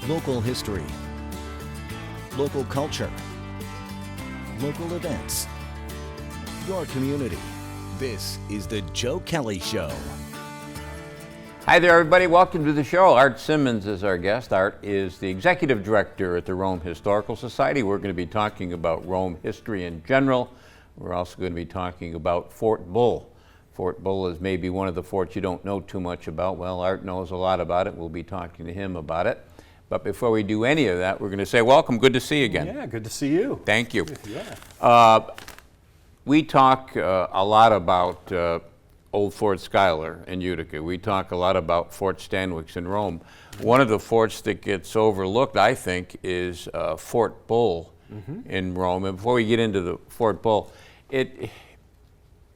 Local history, local culture, local events, your community. This is the Joe Kelly Show. Hi there, everybody. Welcome to the show. Art Simmons is our guest. Art is the executive director at the Rome Historical Society. We're going to be talking about Rome history in general. We're also going to be talking about Fort Bull. Fort Bull is maybe one of the forts you don't know too much about. Well, Art knows a lot about it. We'll be talking to him about it. But before we do any of that, we're going to say welcome. Good to see you again. Yeah, good to see you. Thank you. Yeah. We talk a lot about Old Fort Schuyler in Utica. We talk a lot about Fort Stanwix in Rome. One of the forts that gets overlooked, I think, is Fort Bull in Rome. And before we get into the Fort Bull,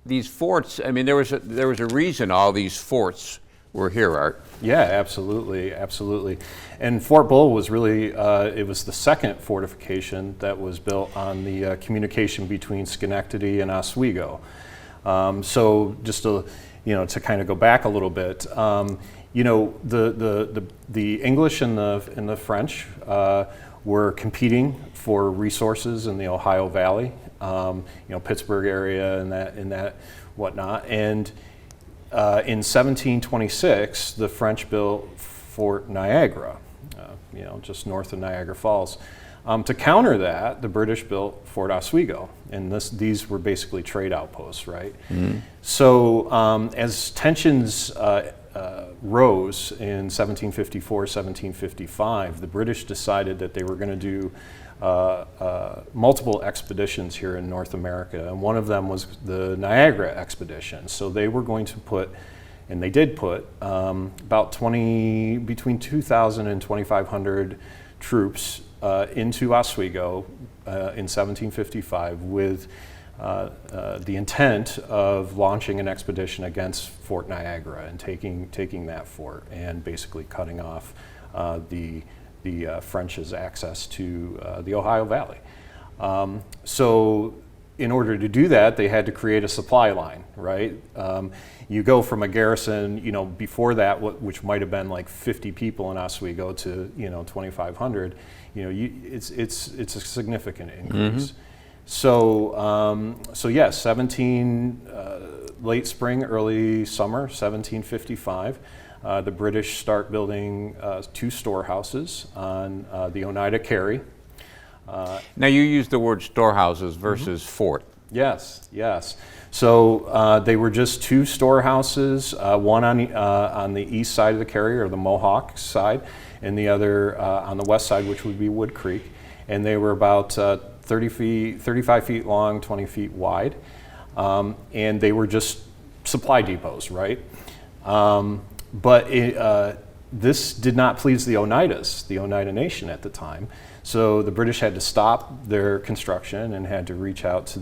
these forts, I mean, there was a reason all these forts were here, Art. Yeah, absolutely, absolutely. And Fort Bull was really, it was the second fortification that was built on the communication between Schenectady and Oswego. So just to kind of go back a little bit, the English and the French were competing for resources in the Ohio Valley, Pittsburgh area and that whatnot. And in 1726, the French built Fort Niagara, just north of Niagara Falls. To counter that, the British built Fort Oswego, and these were basically trade outposts, right? Mm-hmm. So as tensions rose in 1754, 1755, the British decided that they were going to do multiple expeditions here in North America, and one of them was the Niagara expedition. So they were going to put, and they did put, about between 2,000 and 2,500 troops into Oswego in 1755 with the intent of launching an expedition against Fort Niagara and taking that fort and basically cutting off the French's access to the Ohio Valley. So in order to do that, they had to create a supply line, right? You go from a garrison, before that, which might have been like 50 people in Oswego to 2,500. It's a significant increase. Mm-hmm. So yes, late spring, early summer, 1755. The British start building 2 storehouses on the Oneida Carry. Now you use the word storehouses versus fort. Yes. So they were just 2 storehouses, one on the east side of the Carry, or the Mohawk side, and the other on the west side, which would be Wood Creek. And they were about 35 feet long, 20 feet wide. And they were just supply depots, right? But this did not please the Oneidas, the Oneida Nation at the time. So the British had to stop their construction and had to reach out to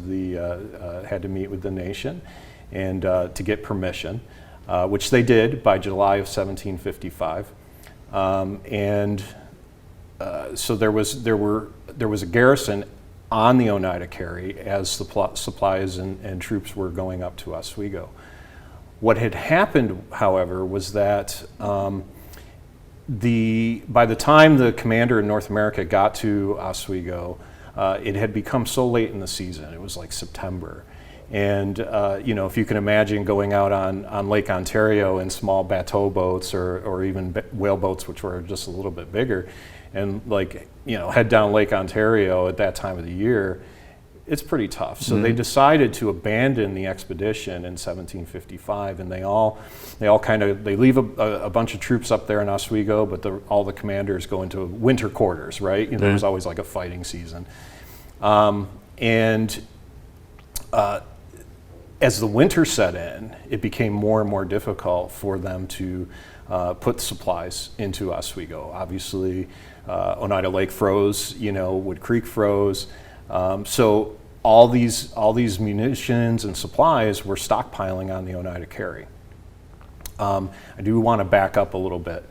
had to meet with the nation and to get permission, which they did by July of 1755. So there was a garrison on the Oneida Carry as supplies and troops were going up to Oswego. What had happened, however, was that by the time the commander in North America got to Oswego, it had become so late in the season. It was like September. And if you can imagine going out on Lake Ontario in small bateau boats or even whale boats, which were just a little bit bigger, and head down Lake Ontario at that time of the year, it's pretty tough. So they decided to abandon the expedition in 1755, and they leave a bunch of troops up there in Oswego, but all the commanders go into winter quarters, right? There was always like a fighting season. As the winter set in, it became more and more difficult for them to put supplies into Oswego. Obviously, Oneida Lake froze, Wood Creek froze. So all these munitions and supplies were stockpiling on the Oneida Carry. I do want to back up a little bit.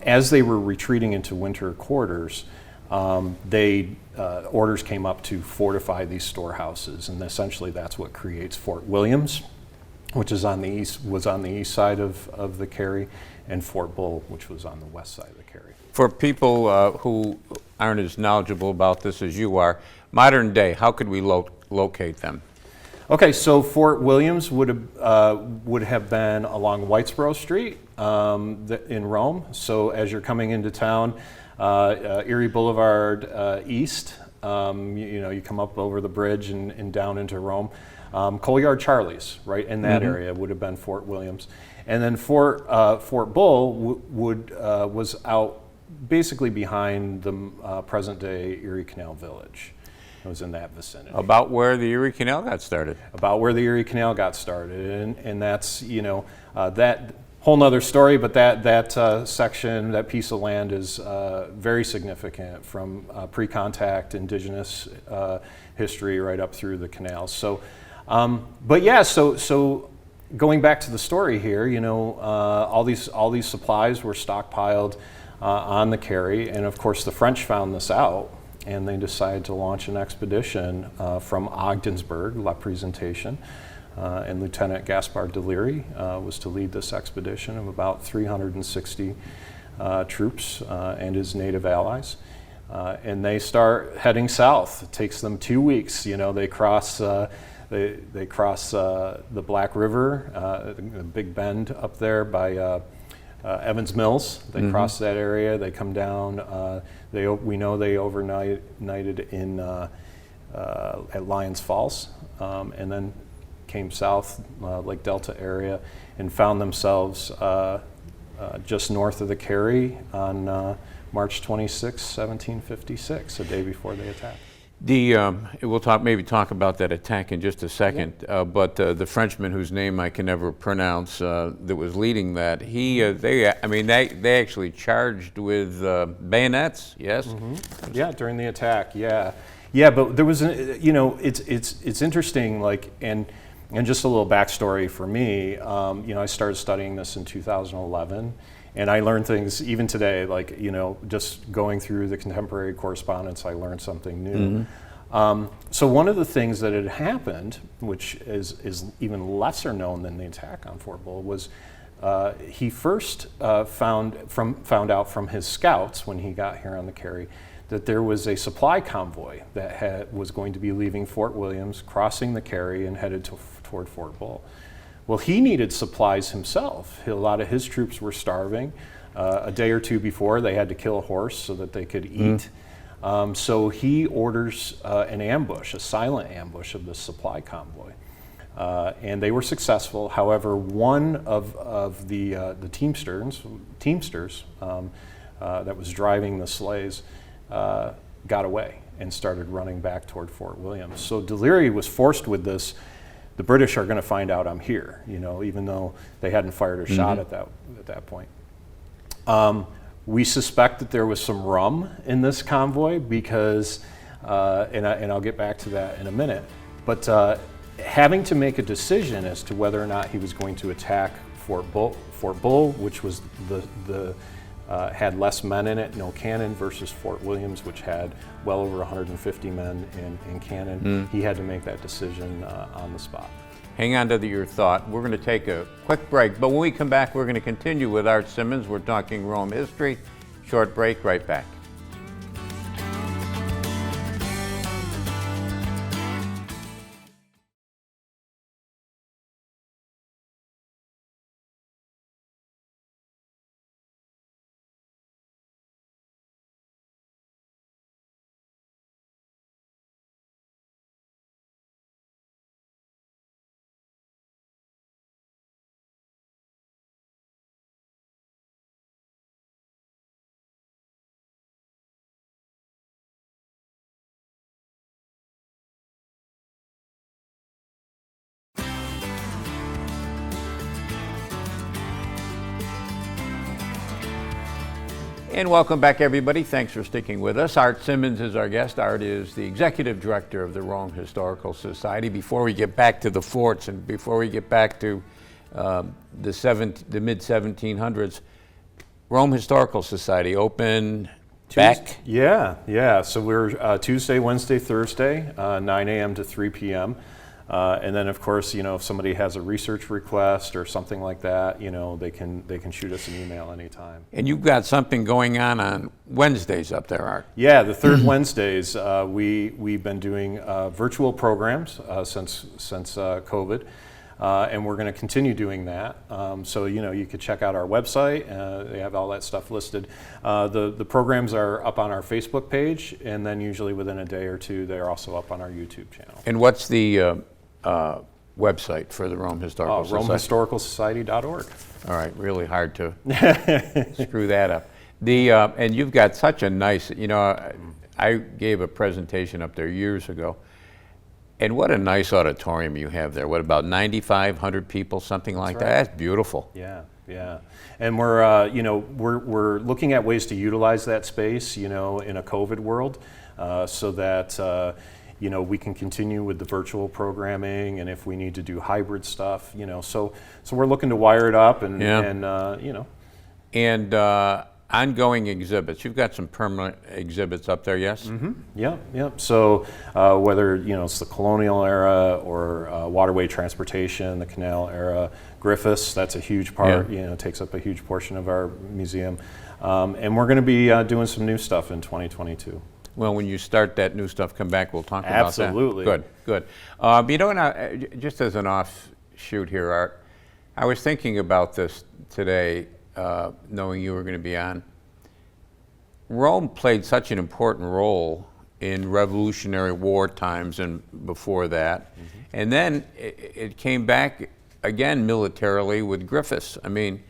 As they were retreating into winter quarters, orders came up to fortify these storehouses, and essentially that's what creates Fort Williams, which was on the east side of the Carry, and Fort Bull, which was on the west side of the Carry. For people who aren't as knowledgeable about this as you are, modern day, how could we locate them? Okay, so Fort Williams would have been along Whitesboro Street in Rome. So as you're coming into town, Erie Boulevard east, you come up over the bridge and down into Rome. Coalyard Charlie's, right in that area, would have been Fort Williams. And then Fort Bull was out basically behind the present-day Erie Canal Village. It was in that vicinity. About where the Erie Canal got started. About where the Erie Canal got started, and that's that whole nother story. But that section, that piece of land, is very significant from pre-contact indigenous history right up through the canals. So, but yeah, so going back to the story here, all these supplies were stockpiled on the Carry, and of course the French found this out, and they decided to launch an expedition from Ogdensburg, La Présentation, and Lieutenant Gaspard Deliri was to lead this expedition of about 360 troops and his native allies. And they start heading south. It takes them 2 weeks. They cross they cross the Black River, the Big Bend up there by Evans Mills. They cross that area. They come down. We know they overnighted in at Lyons Falls, and then came south, Lake Delta area, and found themselves just north of the Carry on March 26, 1756, a day before they attacked. We'll talk about that attack in just a second. Yeah. But the Frenchman whose name I can never pronounce that was leading that, they actually charged with bayonets. Yes. Mm-hmm. Yeah, during the attack. Yeah. But there was it's interesting. And just a little backstory for me. I started studying this in 2011. And I learned things even today, just going through the contemporary correspondence, I learned something new. So one of the things that had happened, which is even lesser known than the attack on Fort Bull, was he first found out from his scouts when he got here on the Carry that there was a supply convoy that was going to be leaving Fort Williams, crossing the Carry, and headed toward Fort Bull. Well, he needed supplies himself. A lot of his troops were starving. A day or two before, they had to kill a horse so that they could eat. So he orders an ambush, a silent ambush of the supply convoy. And they were successful. However, one of the Teamsters that was driving the sleighs got away and started running back toward Fort Williams. So Deliri was forced with this. The British are going to find out I'm here, even though they hadn't fired a shot at that point. We suspect that there was some rum in this convoy because, and I'll get back to that in a minute, but having to make a decision as to whether or not he was going to attack Fort Bull, which was had less men in it, no cannon, versus Fort Williams, which had well over 150 men in cannon. He had to make that decision on the spot. Hang on to your thought. We're going to take a quick break, but when we come back, we're going to continue with Art Simmons. We're talking Rome history. Short break, right back. And welcome back, everybody. Thanks for sticking with us. Art Simmons is our guest. Art is the executive director of the Rome Historical Society. Before we get back to the forts and before we get back to the mid-1700s, Rome Historical Society open back? Yeah. So we're Tuesday, Wednesday, Thursday, 9 a.m. to 3 p.m. And then, of course, you know, if somebody has a research request or something like that, you know, they can shoot us an email anytime. And you've got something going on Wednesdays up there, Art. Yeah, the third Wednesdays, we've been doing virtual programs since COVID. And we're going to continue doing that. So, you know, you could check out our website. They have all that stuff listed. The programs are up on our Facebook page, and then usually within a day or two, they're also up on our YouTube channel. And what's the website for the Rome Historical Society? RomeHistoricalSociety.org. All right, really hard to screw that up. And you've got such a nice, you know, I gave a presentation up there years ago. And what a nice auditorium you have there. What, about 9,500 people, something like that? That's beautiful. Yeah, yeah. And we're, you know, we're looking at ways to utilize that space, you know, in a COVID world, so that, you know, we can continue with the virtual programming, and if we need to do hybrid stuff, you know, so we're looking to wire it up and you know. And ongoing exhibits. You've got some permanent exhibits up there, yes? Mm-hmm. Yeah. So whether, you know, it's the colonial era or waterway transportation, the canal era, Griffiths, that's a huge part, you know, takes up a huge portion of our museum. And we're going to be doing some new stuff in 2022. Well, when you start that new stuff, come back, we'll talk about that. Absolutely. Good. You know, just as an offshoot here, Art, I was thinking about this today, knowing you were going to be on. Rome played such an important role in Revolutionary War times and before that. Mm-hmm. And then it came back again militarily with Griffiths. I mean,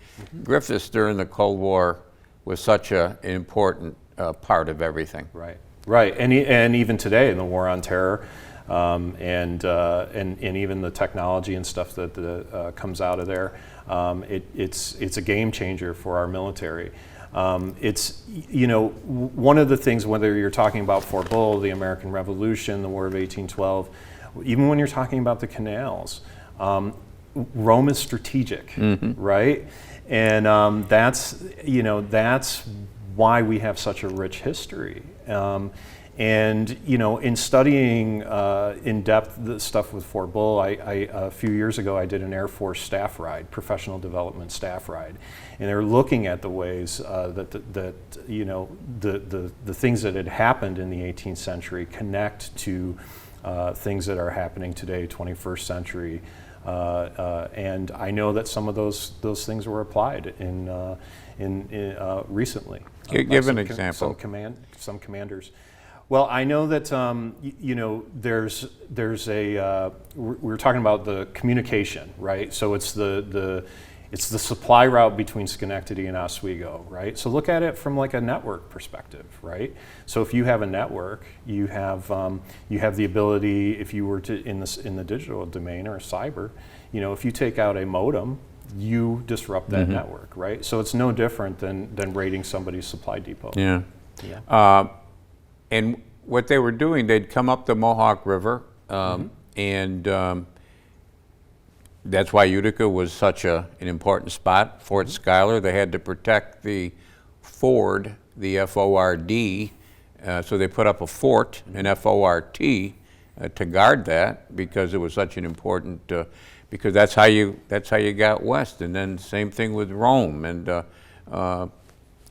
Griffiths during the Cold War was such an important part of everything. Right. And even today in the War on Terror, and even the technology and stuff that comes out of there, it's a game changer for our military. It's, you know, one of the things, whether you're talking about Fort Bull, the American Revolution, the War of 1812, even when you're talking about the canals, Rome is strategic, right? And that's, you know, that's why we have such a rich history. And, you know, in studying in depth the stuff with Fort Bull, a few years ago I did an Air Force staff ride, professional development staff ride, and they were looking at the ways that you know, the things that had happened in the 18th century connect to things that are happening today, 21st century. And I know that some of those things were applied in recently. Give an example. Some commanders. Well, I know that you know, there's a we were talking about the communication, right? So it's the supply route between Schenectady and Oswego, right? So look at it from like a network perspective, right? So if you have a network, you have the ability, if you were to in the digital domain or cyber, you know, if you take out a modem, you disrupt that network, right? So it's no different than raiding somebody's supply depot. Yeah. And what they were doing, they'd come up the Mohawk River, and that's why Utica was such an important spot. Fort Schuyler, they had to protect the ford, the F-O-R-D, so they put up a fort, an F-O-R-T, to guard that because it was such an important, because that's how you got west. And then same thing with Rome, and of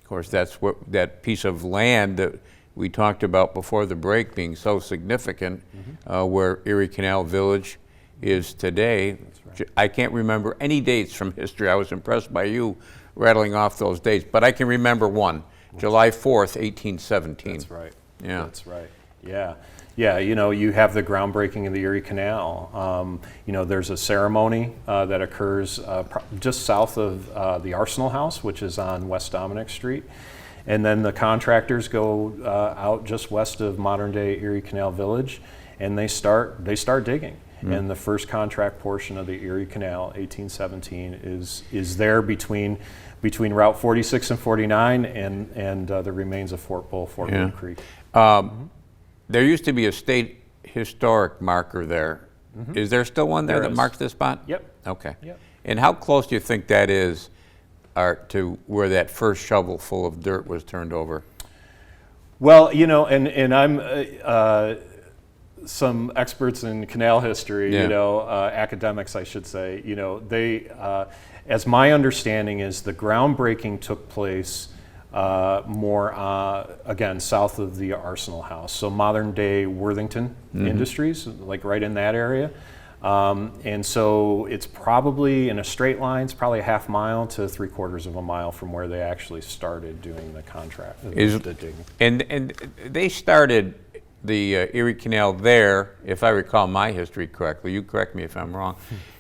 course that's what that piece of land that we talked about before the break being so significant, where Erie Canal Village is today. Right. I can't remember any dates from history. I was impressed by you rattling off those dates, but I can remember one, July 4th, 1817. That's right. Yeah. That's right. Yeah. Yeah, you know, you have the groundbreaking of the Erie Canal. You know, there's a ceremony that occurs just south of the Arsenal House, which is on West Dominic Street. And then the contractors go out just west of modern-day Erie Canal Village, and they start digging. And the first contract portion of the Erie Canal, 1817, is there between Route 46 and 49 and the remains of Fort Bull, Fort Wood Creek. There used to be a state historic marker there. Is there still one there that marks this spot? Yep. Okay. Yep. And how close do you think that is to where that first shovel full of dirt was turned over? Well, you know, and I'm some experts in canal history, Yeah. you know, academics, I should say, you know, they, as my understanding is, the groundbreaking took place more, again, south of the Arsenal House. So modern day Worthington Industries, like right in that area. And so it's probably in a straight line, it's probably a half mile to 3/4 of a mile from where they actually started doing the contract. The digging. And they started the Erie Canal there, if I recall my history correctly, you correct me if I'm wrong,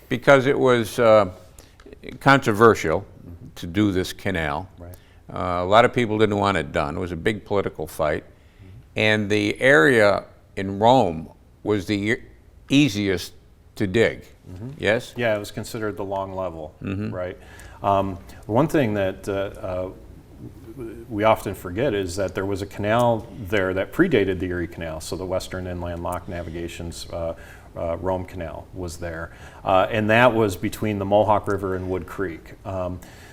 because it was controversial to do this canal. Right. A lot of people didn't want it done. It was a big political fight. And the area in Rome was the easiest to dig, yes? Yeah, it was considered the long level, right? One thing that we often forget is that there was a canal there that predated the Erie Canal, so the Western Inland Lock Navigation's Rome Canal was there, and that was between the Mohawk River and Wood Creek.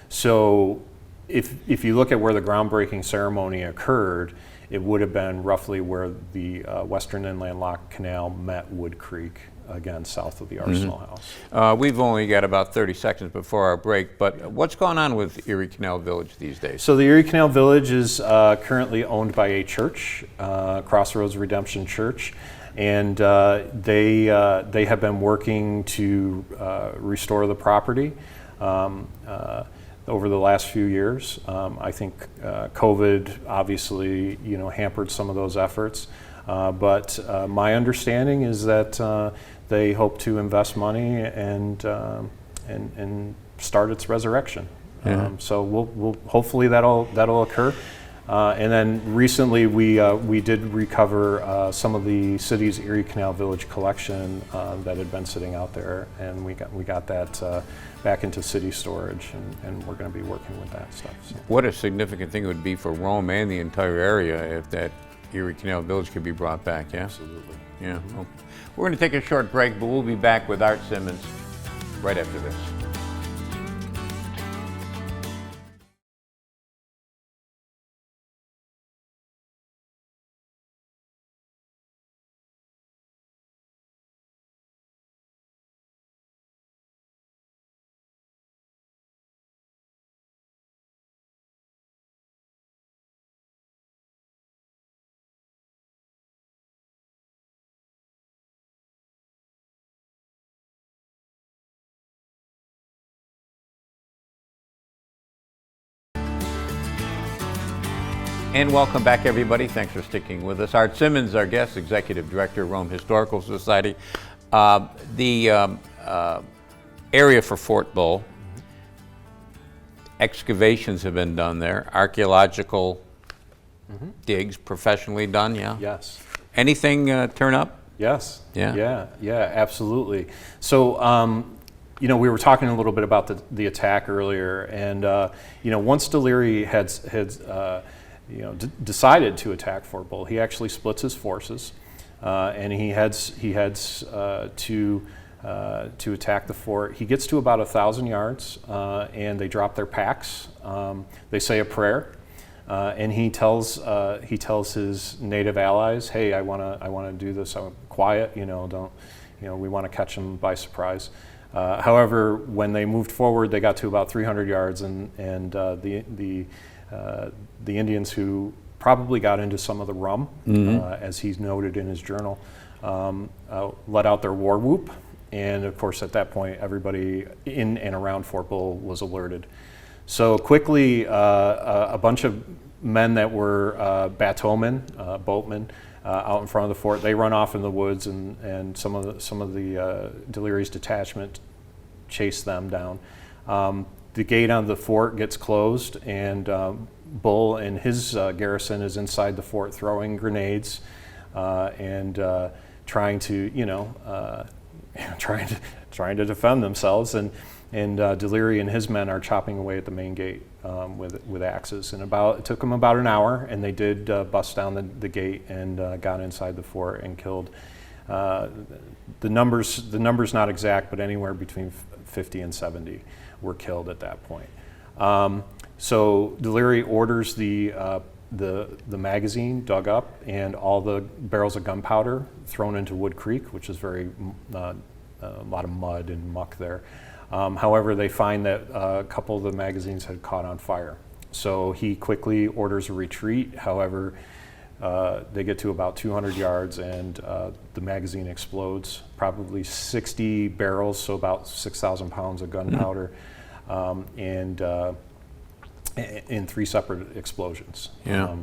So if you look at where the groundbreaking ceremony occurred, it would have been roughly where the Western Inland Lock Canal met Wood Creek, again, south of the Arsenal House. We've only got about 30 seconds before our break, but what's going on with Erie Canal Village these days? So the Erie Canal Village is currently owned by a church, Crossroads Redemption Church, and they have been working to restore the property over the last few years. I think COVID obviously, you know, hampered some of those efforts, but my understanding is that they hope to invest money and start its resurrection. So we'll hopefully that'll occur. And then recently we did recover some of the city's Erie Canal Village collection that had been sitting out there, and we got that back into city storage, and we're going to be working with that stuff. So. What a significant thing it would be for Rome and the entire area if that Erie Canal Village could be brought back, yeah? Absolutely. Yeah. Well, we're going to take a short break, but we'll be back with Art Simmons right after this. And welcome back, everybody. Thanks for sticking with us. Art Simmons, our guest, Executive Director, Rome Historical Society. The area for Fort Bull, excavations have been done there, archaeological digs professionally done, yeah? Yes. Anything turn up? Yes. Yeah. Yeah, absolutely. So, you know, we were talking a little bit about the attack earlier, and you know, once Deliri had you know, decided to attack Fort Bull, he actually splits his forces, and he heads to attack the fort. He gets to about 1,000 yards, and they drop their packs. They say a prayer, and he tells his native allies, "Hey, I want to do this. I'm quiet. You know, don't. You know, we want to catch them by surprise." However, when they moved forward, they got to about 300 yards, and the Indians, who probably got into some of the rum, as he's noted in his journal, let out their war whoop. And of course, at that point, everybody in and around Fort Bull was alerted. So quickly, a bunch of men that were bateaumen, boatmen, out in front of the fort, they run off in the woods, and some of the Deliri's detachment chase them down. The gate on the fort gets closed, and Bull and his garrison is inside the fort throwing grenades and trying to, you know, trying to defend themselves. And Deliri and his men are chopping away at the main gate with axes. And it took them about an hour, and they did bust down the gate and got inside the fort and killed. The numbers not exact, but anywhere between 50 and 70 were killed at that point. So Deliri orders the the magazine dug up and all the barrels of gunpowder thrown into Wood Creek, which is very a lot of mud and muck there. However, they find that a couple of the magazines had caught on fire. So he quickly orders a retreat. However, they get to about 200 yards and the magazine explodes, probably 60 barrels, so about 6,000 pounds of gunpowder, and in 3 separate explosions. Yeah.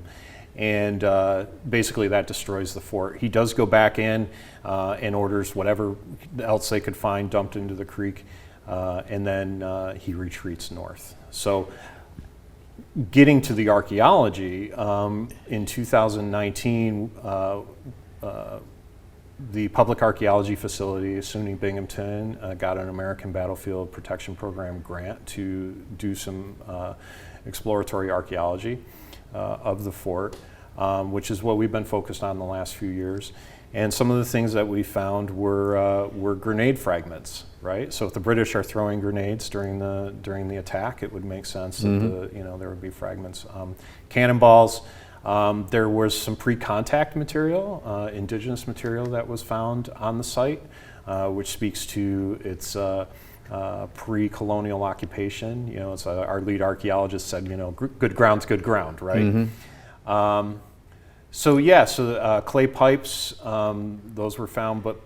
And basically that destroys the fort. He does go back in and orders whatever else they could find dumped into the creek, and then he retreats north. So getting to the archaeology, in 2019, the Public Archaeology Facility, SUNY Binghamton, got an American Battlefield Protection Program grant to do some exploratory archaeology of the fort, which is what we've been focused on the last few years. And some of the things that we found were grenade fragments, right? So if the British are throwing grenades during the attack, it would make sense that there would be fragments. Cannonballs. There was some pre-contact material, indigenous material that was found on the site, which speaks to its pre-colonial occupation. It's our lead archaeologist said, good ground's good ground, right? So clay pipes, those were found, but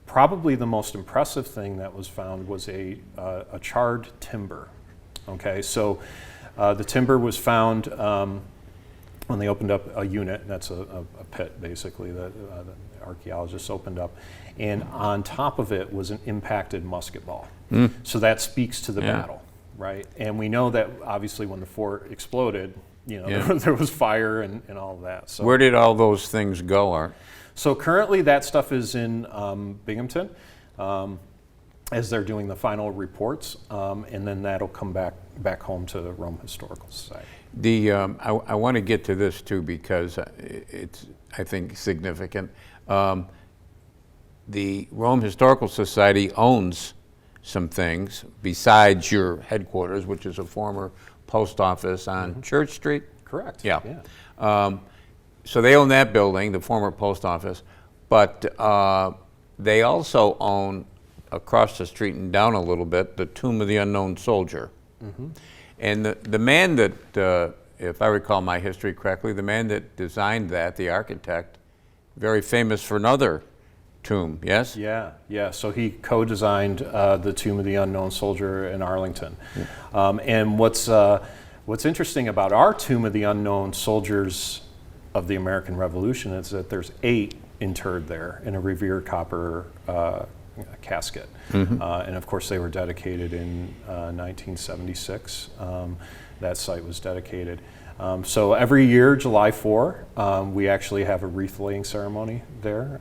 probably the most impressive thing that was found was a charred timber. Okay, so the timber was found when they opened up a unit, that's a pit basically that the archaeologists opened up, and on top of it was an impacted musket ball. So that speaks to the battle, right? And we know that obviously when the fort exploded, there was fire and all of that. So where did all those things go, Art? So currently that stuff is in Binghamton as they're doing the final reports, and then that'll come back home to the Rome Historical Society. I want to get to this too because it's, I think, significant. The Rome Historical Society owns some things besides your headquarters, which is a former post office on Church Street. Correct. Yeah. So they own that building, the former post office, but they also own across the street and down a little bit the Tomb of the Unknown Soldier. And the man that, if I recall my history correctly, the man that designed that, the architect, very famous for another tomb, yes? Yeah. So he co-designed the Tomb of the Unknown Soldier in Arlington. And what's interesting about our Tomb of the Unknown Soldiers of the American Revolution is that there's 8 interred there in a revered copper casket. And of course they were dedicated in 1976. That site was dedicated. So every year, July 4, we actually have a wreath laying ceremony there.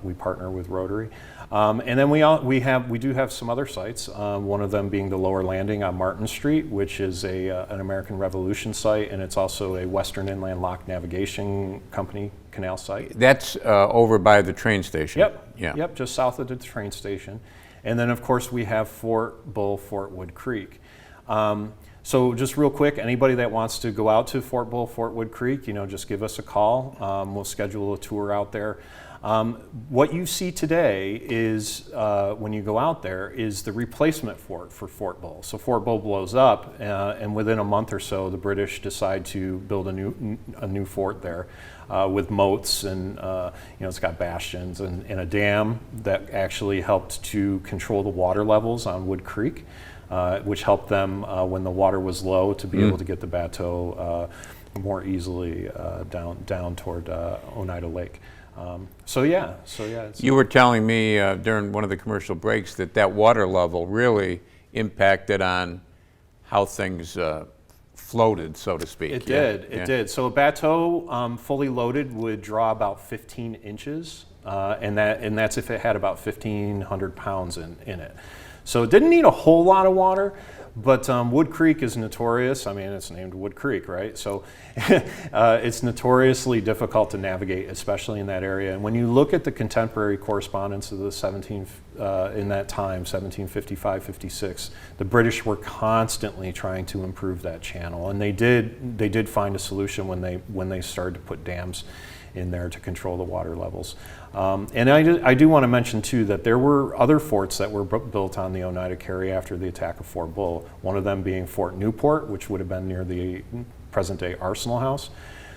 We partner with Rotary. And then we do have some other sites, one of them being the Lower Landing on Martin Street, which is an American Revolution site, and it's also a Western Inland Lock Navigation Company canal site. That's over by the train station. Yep, just south of the train station. And then of course we have Fort Bull, Fort Wood Creek. So just real quick, anybody that wants to go out to Fort Bull, Fort Wood Creek, just give us a call. We'll schedule a tour out there. What you see today is, when you go out there, is the replacement fort for Fort Bull. So Fort Bull blows up, and within a month or so, the British decide to build a new fort there with moats, and it's got bastions and a dam that actually helped to control the water levels on Wood Creek, which helped them when the water was low to be able to get the bateau more easily down toward Oneida Lake. You were telling me during one of the commercial breaks that water level really impacted on how things floated, so to speak. It did. So a bateau fully loaded would draw about 15 inches, and that's if it had about 1,500 pounds in it. So it didn't need a whole lot of water, but Wood Creek is notorious. I mean, it's named Wood Creek, right? So it's notoriously difficult to navigate, especially in that area. And when you look at the contemporary correspondence of the 17th in that time, 1755-56, the British were constantly trying to improve that channel, and they did find a solution when they started to put dams in there to control the water levels. And I do want to mention too that there were other forts that were built on the Oneida Carry after the attack of Fort Bull, one of them being Fort Newport, which would have been near the present-day Arsenal House.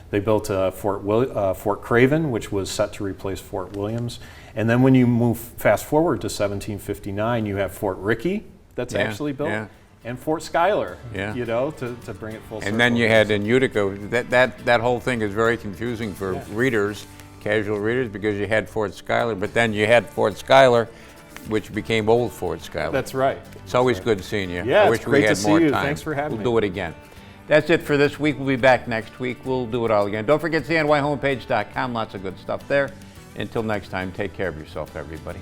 They built Fort Craven, which was set to replace Fort Williams. And then when you move fast forward to 1759, you have Fort Rickey that's actually built, and Fort Schuyler, you know, to bring it full circle. And then you had in Utica, that whole thing is very confusing for readers, casual readers, because you had Fort Schuyler, but then you had Fort Schuyler, which became Old Fort Schuyler. That's right. It's always good seeing you. Yeah, I wish it's great we had to see more you. time. Thanks for having me. We'll do it again. That's it for this week. We'll be back next week. We'll do it all again. Don't forget CNYhomepage.com. Lots of good stuff there. Until next time, take care of yourself, everybody.